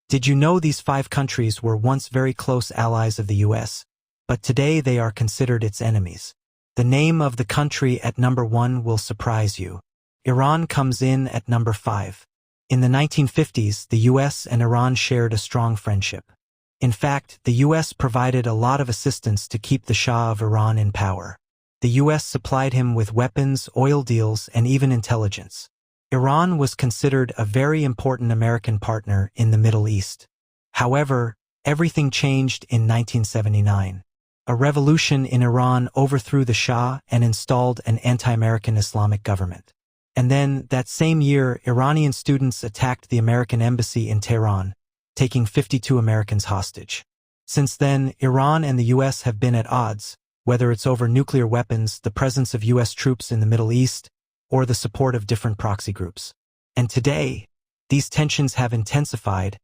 Did you know these 5 countries were once very close allies of the US, but today they are considered its enemies? The name of the country at number 1 will surprise you. Iran comes in at number 5. In the 1950s, the US and Iran shared a strong friendship. In fact, the US provided a lot of assistance to keep the Shah of Iran in power. The US supplied him with weapons, oil deals, and even intelligence. Iran was considered a very important American partner in the Middle East. However, everything changed in 1979. A revolution in Iran overthrew the Shah and installed an anti-American Islamic government. And then, that same year, Iranian students attacked the American embassy in Tehran, taking 52 Americans hostage. Since then, Iran and the US have been at odds, whether it's over nuclear weapons, the presence of US troops in the Middle East, or the support of different proxy groups. And today, these tensions have intensified,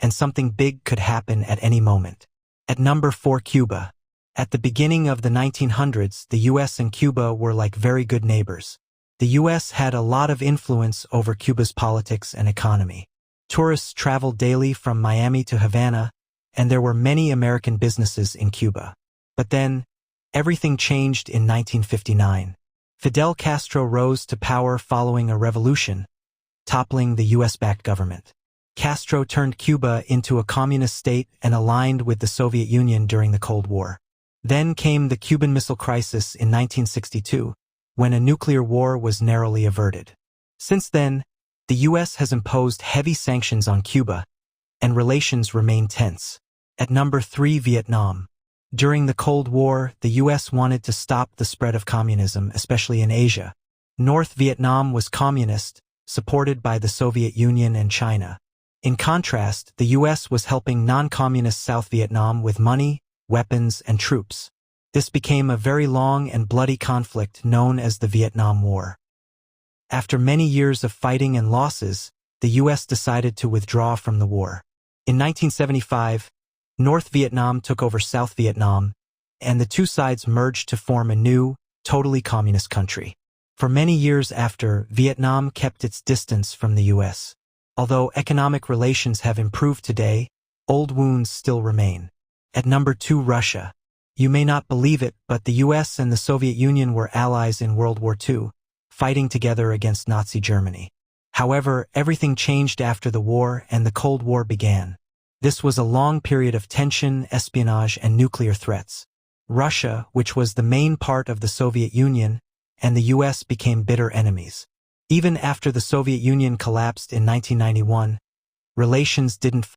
and something big could happen at any moment. At number 4, Cuba. At the beginning of the 1900s, the US and Cuba were like very good neighbors. The US had a lot of influence over Cuba's politics and economy. Tourists traveled daily from Miami to Havana, and there were many American businesses in Cuba. But then, everything changed in 1959. Fidel Castro rose to power following a revolution, toppling the US-backed government. Castro turned Cuba into a communist state and aligned with the Soviet Union during the Cold War. Then came the Cuban Missile Crisis in 1962, when a nuclear war was narrowly averted. Since then, the US has imposed heavy sanctions on Cuba, and relations remain tense. At number 3, Vietnam. During the Cold War, the US wanted to stop the spread of communism, especially in Asia. North Vietnam was communist, supported by the Soviet Union and China. In contrast, the US was helping non-communist South Vietnam with money, weapons, and troops. This became a very long and bloody conflict known as the Vietnam War. After many years of fighting and losses, the US decided to withdraw from the war. In 1975, North Vietnam took over South Vietnam, and the two sides merged to form a new, totally communist country. For many years after, Vietnam kept its distance from the US. Although economic relations have improved today, old wounds still remain. At number 2, Russia. You may not believe it, but the US and the Soviet Union were allies in World War II, fighting together against Nazi Germany. However, everything changed after the war and the Cold War began. This was a long period of tension, espionage, and nuclear threats. Russia, which was the main part of the Soviet Union, and the US became bitter enemies. Even after the Soviet Union collapsed in 1991, relations didn't